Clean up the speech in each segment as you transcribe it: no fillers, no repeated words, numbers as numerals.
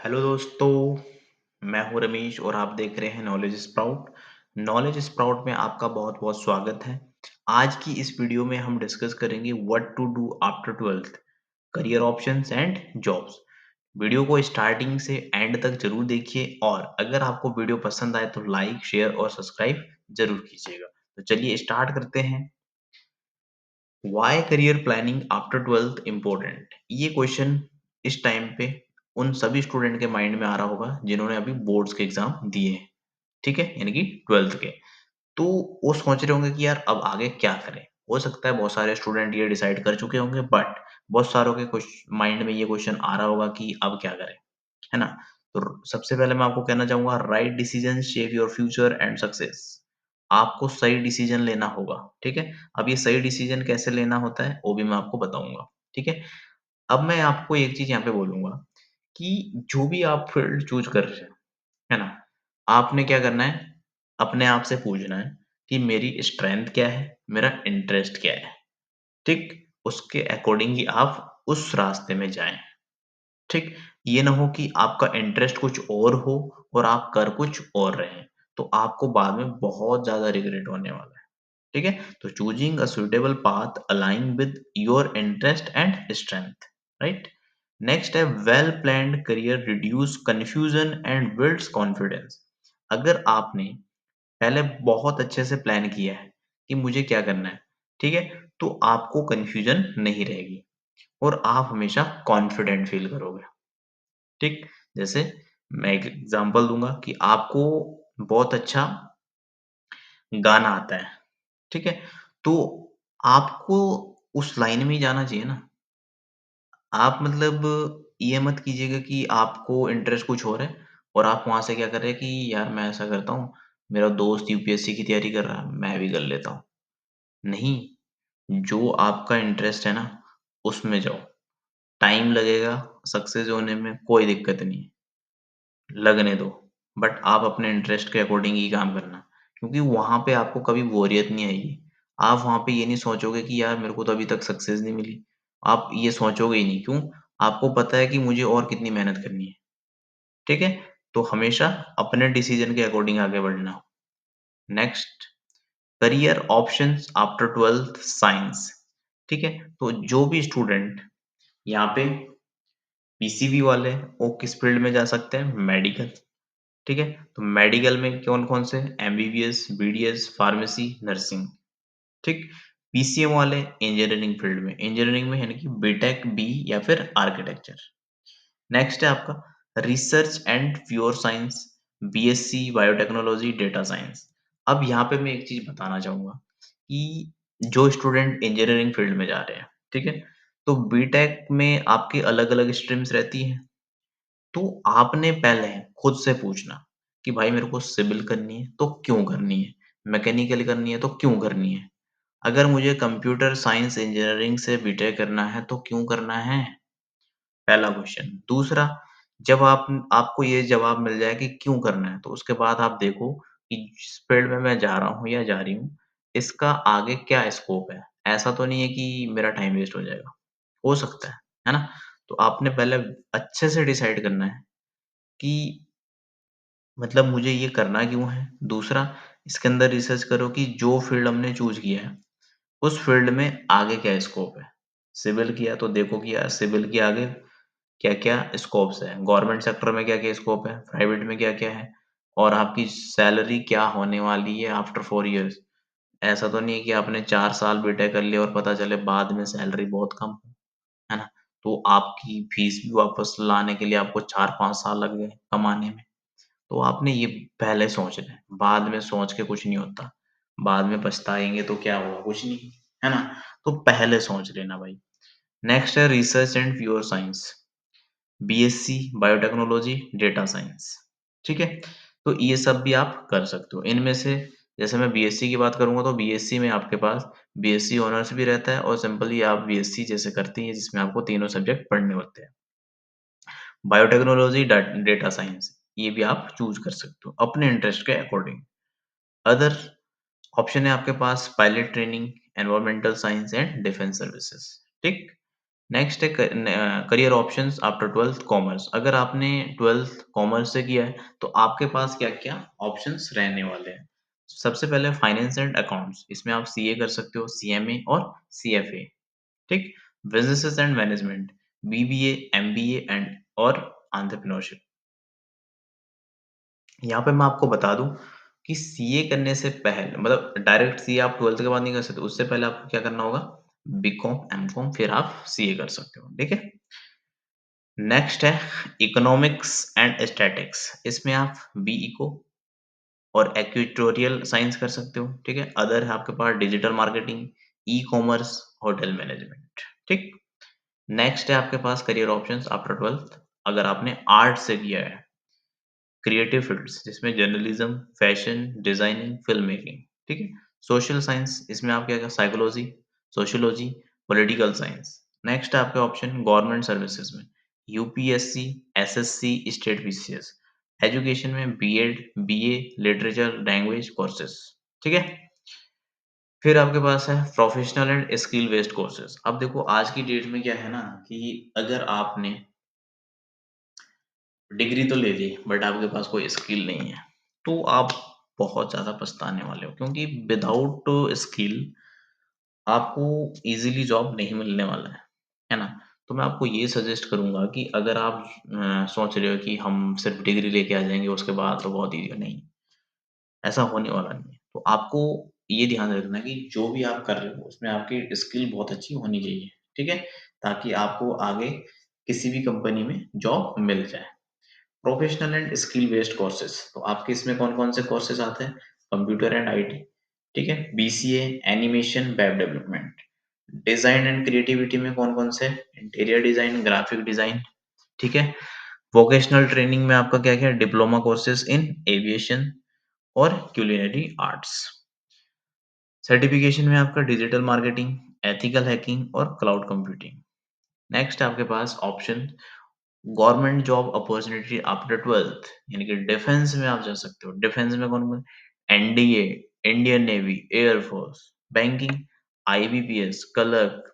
Hello दोस्तों, मैं हूं रमेश और आप देख रहे हैं नॉलेज स्प्राउट। नॉलेज स्प्राउट में आपका बहुत बहुत स्वागत है। आज की इस वीडियो में हम डिस्कस करेंगे what to do after twelfth, career options and jobs. Video को स्टार्टिंग से एंड तक जरूर देखिए और अगर आपको वीडियो पसंद आए तो लाइक शेयर और सब्सक्राइब जरूर कीजिएगा। तो चलिए स्टार्ट करते हैं। Why career planning after twelfth important, ये क्वेश्चन इस टाइम पे उन सभी स्टूडेंट के माइंड में आ रहा होगा जिन्होंने अभी बोर्ड्स के एग्जाम दिए हैं। ठीक है, यानी कि ट्वेल्थ के। तो वो सोच रहे होंगे कि यार अब आगे क्या करें। हो सकता है बहुत सारे स्टूडेंट ये डिसाइड कर चुके होंगे, बट बहुत सारों के कुछ माइंड में ये क्वेश्चन आ रहा होगा कि अब क्या करें, है ना? तो सबसे पहले मैं आपको कहना चाहूँगा, right decision shape your future and success. आपको सही डिसीजन लेना होगा, ठीक है? अब ये सही डिसीजन कैसे लेना होता है, वो भी मैं आपको बताऊँगा, ठीक है? अब मैं आपको एक चीज़ यहाँ पे बोलूँगा कि जो भी आप फील्ड चूज़ कर रहे हैं, है ना? आपने क्या करना है, अपने आप से पूछना है कि मेरी स्ट्रेंथ क्या है, मेरा इंटरेस्ट क्या है, ठीक? उसके अकॉर्डिंग ही आप उस रास्ते में जाएँ। ठीक? ये ना हो कि आपका इंटरेस्ट कुछ और हो और आप कर कुछ और रहे हैं, तो आपको बाद में बहुत ज़्यादा रिग्रेट होने वाला है, ठीक है? तो choosing a suitable path align with your interest and strength, right? Next है, well planned career reduce confusion and builds confidence. अगर आपने पहले बहुत अच्छे से प्लान किया है कि मुझे क्या करना है, ठीक है? तो आपको कन्फ्यूजन नहीं रहेगी और आप हमेशा कॉन्फिडेंट फील करोगे। ठीक? जैसे मैं एक एग्ज़ाम्पल दूँगा कि आपको बहुत अच्छा गाना आता है, ठीक है? तो आपको उस लाइन में ही जाना चाहिए ना। आप मतलब ये मत कीजिएगा कि आपको इंटरेस्ट कुछ और है और आप वहाँ से क्या कर रहे हैं कि यार मैं ऐसा करता हूँ, मेरा दोस्त यूपीएससी की तैयारी कर रहा है, मैं भी कर लेता हूँ। नहीं, जो आपका इंटरेस्ट है ना, उसमें जाओ। टाइम लगेगा सक्सेस होने में, कोई दिक्कत नहीं है। लगने दो, बट आप अपने इंटरेस्ट के अकॉर्डिंग ही काम करना, क्योंकि वहाँ पे आपको कभी बोरियत नहीं आएगी। आप वहाँ पे ये नहीं सोचोगे कि यार मेरे को तो अभी तक सक्सेस नहीं मिली। आप ये सोचोगे ही नहीं, क्यों? आपको पता है कि मुझे और कितनी मेहनत करनी है, ठीक है? तो हमेशा अपने डिसीजन के अकॉर्डिंग आगे बढ़ना। Next, career options after 12th science, ठीक है? तो जो भी स्टूडेंट यहाँ पे पीसीबी वाले, वो किस फील्ड में जा सकते हैं? मेडिकल। ठीक है? तो मेडिकल में कौन-कौन से? एमबीबीएस, बीडीएस, फार्मेसी, नर्सिंग, ठीक? पीसीएम वाले इंजीनियरिंग फील्ड में, इंजीनियरिंग में यानी कि बीटेक, बी या फिर आर्किटेक्चर। नेक्स्ट है आपका research and pure science, BSc biotechnology, data science. अब यहाँ पे मैं एक चीज़ बताना चाहूँगा कि जो स्टूडेंट इंजीनियरिंग फील्ड में जा रहे हैं, ठीक है? तो बीटेक में आपकी अलग-अलग स्ट्रीम्स रहती हैं। तो आपने पहले खुद से पूछना कि भाई मेरे को सिविल करनी है तो क्यों करनी है? मैकेनिकल करनी है तो क्यों करनी है? अगर मुझे कंप्यूटर साइंस इंजीनियरिंग से बीटेक करना है तो क्यों करना है? पहला क्वेश्चन। दूसरा, जब आपको ये जवाब मिल जाए कि क्यों करना है, तो उसके बाद आप देखो कि जिस फील्ड में मैं जा रहा हूँ या जा रही हूँ, इसका आगे क्या स्कोप है? ऐसा तो नहीं है कि मेरा टाइम वेस्ट हो जाएगा। हो सकता है ना? तो आपने पहले अच्छे से डिसाइड करना है कि मतलब मुझे ये करना क्यों है? दूसरा, इसके अंदर रिसर्च करो कि जो फ़ील्ड हमने चूज़ किया है, उस फ़ील्ड में आगे क्या स्कोप है? सिविल किया तो देखो कि यार सिविल के आगे क्या-क्या स्कोप्स हैं? गवर्नमेंट सेक्टर में क्या-क्या स्कोप है? प्राइवेट में क्या-क्या है? और आपकी सैलरी क्या होने वाली है आफ्टर 4 इयर्स? ऐसा तो नहीं है कि आपने 4 साल बीटेक कर लिया और पता चले बाद में सैलरी बहुत कम हो, है ना? तो आपकी फीस भी वापस लाने के लिए आपको 4-5 साल लग गए कमाने में। तो आपने ये पहले सोचना है, बाद में सोच के कुछ नहीं होता। बाद में पछताएँगे तो क्या हुआ? कुछ नहीं, है ना? तो पहले सोच लेना भाई। नेक्स्ट है research and pure science, BSc biotechnology, data science, ठीक है? तो ये सब भी आप कर सकते हो। इनमें से जैसे मैं बीएससी की बात करूँगा तो बीएससी में आपके पास बीएससी ऑनर्स भी रहता है और सिंपली आप बीएससी जैसे करते हैं जिसमें आपको तीनों सब्जेक्ट पढ़ने होते हैं। बायोटेक्नोलॉजी, डेटा साइंस, ये भी आप चूज़ कर सकते हो अपने इंटरेस्ट के अकॉर्डिंग। अदर ऑप्शन है आपके पास pilot training, environmental science and defence services, ठीक? नेक्स्ट है career options after 12th commerce. अगर आपने 12th कॉमर्स से किया है तो आपके पास क्या-क्या ऑप्शंस रहने वाले हैं। सबसे पहले फाइनेंस एंड अकाउंट्स, इसमें आप सीए कर सकते हो, सीएमए और सीएफए, ठीक? Businesses and management, BBA, MBA and और एंटरप्रेन्योरशिप। यहाँ पे मैं आपको बता दूँ कि सीए करने से पहले मतलब डायरेक्ट सीए आप 12th के बाद नहीं कर सकते, उससे पहले आपको क्या करना होगा? बीकॉम, एमकॉम फिर आप सीए कर सकते हो, ठीक है? नेक्स्ट है इकोनॉमिक्स एंड स्टैटिक्स, इसमें आप बीइको और इक्वेटोरियल साइंस कर सकते हो, ठीक है? अदर है आपके पास digital marketing, e-commerce, hotel management, ठीक? नेक्स्ट है आपके पास करियर ऑप्शंस आफ्टर 12th। अगर आपने आर्ट से किया है, क्रिएटिव फील्ड्स जिसमें journalism, fashion, designing, film making, ठीक है? सोशल साइंस, इसमें आप क्या psychology, sociology, political science. Next है आपके ऑप्शन गवर्नमेंट सर्विसेज में UPSC, SSC, state BCS. Education में BEd, BA, literature, language courses, ठीक है? फिर आपके पास है professional and skill based courses. अब देखो आज की डेट में क्या है ना कि अगर आपने डिग्री तो ले ली बट आपके पास कोई स्किल नहीं है, तो आप बहुत ज़्यादा पछताने वाले हो क्योंकि विदाउट स्किल आपको ईज़िली जॉब नहीं मिलने वाला है ना? तो मैं आपको ये सजेस्ट करूँगा कि अगर आप सोच रहे हो कि हम सिर्फ डिग्री लेके आ जाएँगे उसके बाद तो बहुत ईज़ी है, नहीं, ऐसा होने वाला नहीं है। तो आपको ये ध्यान रखना है कि जो भी आप कर रहे हो उसमें आपकी स्किल बहुत अच्छी होनी चाहिए, ठीक है? ताकि आपको आगे किसी भी कंपनी में जॉब मिल जाए। Professional and skill based courses, तो आपके इसमें कौन-कौन से कोर्सेज आते हैं? कंप्यूटर एंड आईटी, ठीक है? BCA, animation, web development. Design and creativity में कौन-कौन से? इंटीरियर डिजाइन, ग्राफिक डिजाइन, ठीक है? वोकेशनल ट्रेनिंग में आपका क्या-क्या है? डिप्लोमा कोर्सेज इन एविएशन और क्यूलिनरी आर्ट्स। सर्टिफिकेशन में आपका डिजिटल मार्केटिंग, एथिकल हैकिंग और क्लाउड कंप्यूटिंग। नेक्स्ट आपके पास option government job opportunity after 12th, यानी कि डिफेंस में आप जा सकते हो। डिफेंस में कौन-कौन? NDA, Indian navy, air force, banking, IBPS, clerk,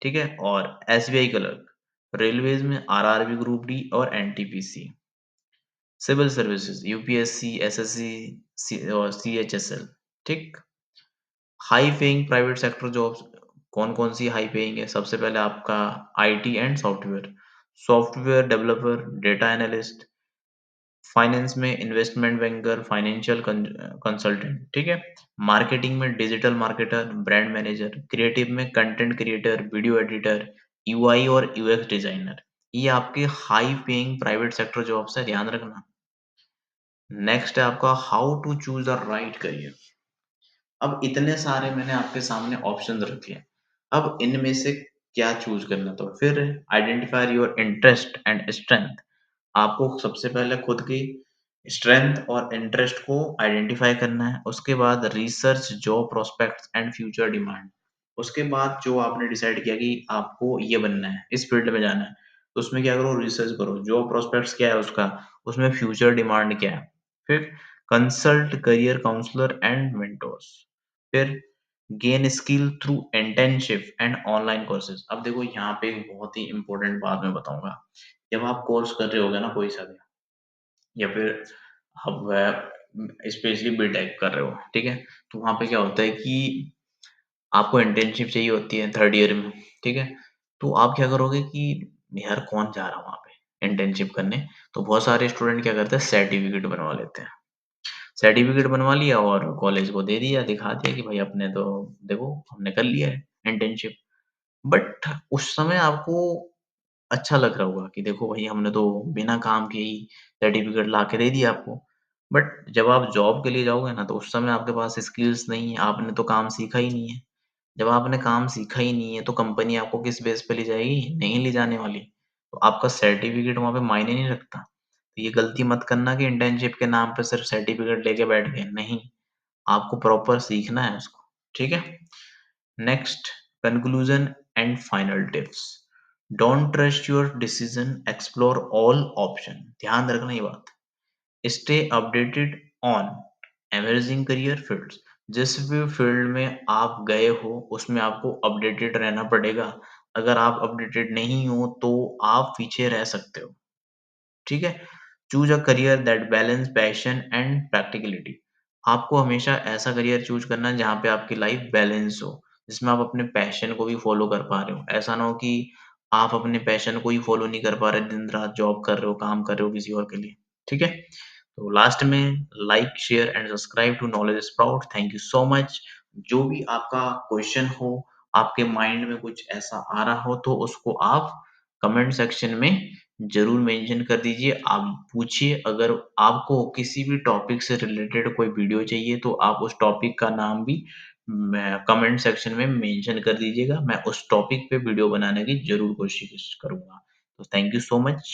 ठीक है? और एसबीआई क्लर्क। रेलवेज में आरआरबी ग्रुप डी और NTPC. Civil services, UPSC, SSC, और सीएचएसएल, ठीक? High paying private sector jobs कौन-कौन सी हाई पेइंग है? सबसे पहले आपका IT and software, software developer, data analyst, finance में इन्वेस्टमेंट बैंकर, फाइनेंशियल कंसल्टेंट, ठीक है? मार्केटिंग में digital marketer, brand manager, creative में content creator, video editor, UI और यूएक्स डिजाइनर। ये आपके high paying private sector jobs है, ध्यान रखना। नेक्स्ट है आपका how to choose the right career. अब इतने सारे मैंने आपके सामने ऑप्शंस रखे हैं। अब इनमें से क्या चूज़ करना तो फिर identify your interest and strength. आपको सबसे पहले खुद की स्ट्रेंथ और इंटरेस्ट को आइडेंटिफाई करना है। उसके बाद research job prospects and future demand. उसके बाद जो आपने डिसाइड किया कि आपको ये बनना है, इस फील्ड में जाना है, तो उसमें क्या करो रिसर्च करो। जॉब प्रोस्पेक्ट्स क्या है उसका, उसमें फ्यूचर डिमांड क्या है। फिर consult career counsellor and mentors. फिर gain skill through internship and online courses. अब देखो यहाँ पे एक बहुत ही इंपॉर्टेंट बात मैं बताऊंगा। जब आप कोर्स कर रहे होगे ना कोई सा भी, या फिर आप स्पेशली बीटेक कर रहे हो, ठीक है? तो वहाँ पे क्या होता है कि आपको इंटर्नशिप चाहिए होती है थर्ड ईयर में, ठीक है? तो आप क्या करोगे कि यार कौन जा रहा है वहाँ पे इंटर्नशिप करने? तो बहुत सारे स्टूडेंट क्या करते हैं सर्टिफिकेट बनवा लेते हैं। सर्टिफिकेट बनवा लिया और कॉलेज को दे दिया, दिखा दिया कि भाई अपने तो देखो हमने कर लिया है इंटर्नशिप। बट उस समय आपको अच्छा लग रहा होगा कि देखो भाई हमने तो बिना काम के ही सर्टिफिकेट ला के दे दिया आपको। बट जब आप जॉब के लिए जाओगे ना तो उस समय आपके पास स्किल्स नहीं है, आपने तो काम सीखा ही नहीं है। जब आपने काम सीखा ही नहीं है तो कंपनी आपको किस बेस पे ले जाएगी? नहीं ले जाने वाली। तो आपका सर्टिफिकेट वहाँ पे मायने नहीं रखता। तो ये गलती मत करना कि इंटर्नशिप के नाम पे सिर्फ सर्टिफिकेट लेके बैठ गए, नहीं। आपको प्रॉपर सीखना है उसको, ठीक है? Next conclusion and final tips. Don't trust your decision, explore all option. ध्यान रखना ये बात। Stay updated on emerging career fields. जिस भी फील्ड में आप गए हो उसमें आपको अपडेटेड रहना पड़ेगा। अगर आप अपडेटेड नहीं हो तो आप पीछे रह सकते हो। ठीक है? Choose a career that balance passion and practicality. आपको हमेशा ऐसा करियर चूज़ करना है जहाँ पे आपकी लाइफ बैलेंस हो, जिसमें आप अपने पैशन को भी फॉलो कर पा रहे हो। ऐसा ना हो कि आप अपने पैशन को ही फॉलो नहीं कर पा रहे, दिन-रात जॉब कर रहे हो, काम कर रहे हो किसी और के लिए। ठीक है? तो लास्ट में like, share and subscribe to Knowledge Sprout. Thank you so much. जो भी आपका क्वेश्चन हो, आपके माइंड में कुछ ऐसा आ रहा हो तो उसको आप कमेंट सेक्शन में ज़रूर मेंशन कर दीजिए। आप पूछिए, अगर आपको किसी भी टॉपिक से रिलेटेड कोई वीडियो चाहिए तो आप उस टॉपिक का नाम भी मैं कमेंट सेक्शन में मेंशन कर दीजिएगा। मैं उस टॉपिक पे वीडियो बनाने की ज़रूर कोशिश करूँगा। तो थैंक यू सो मच।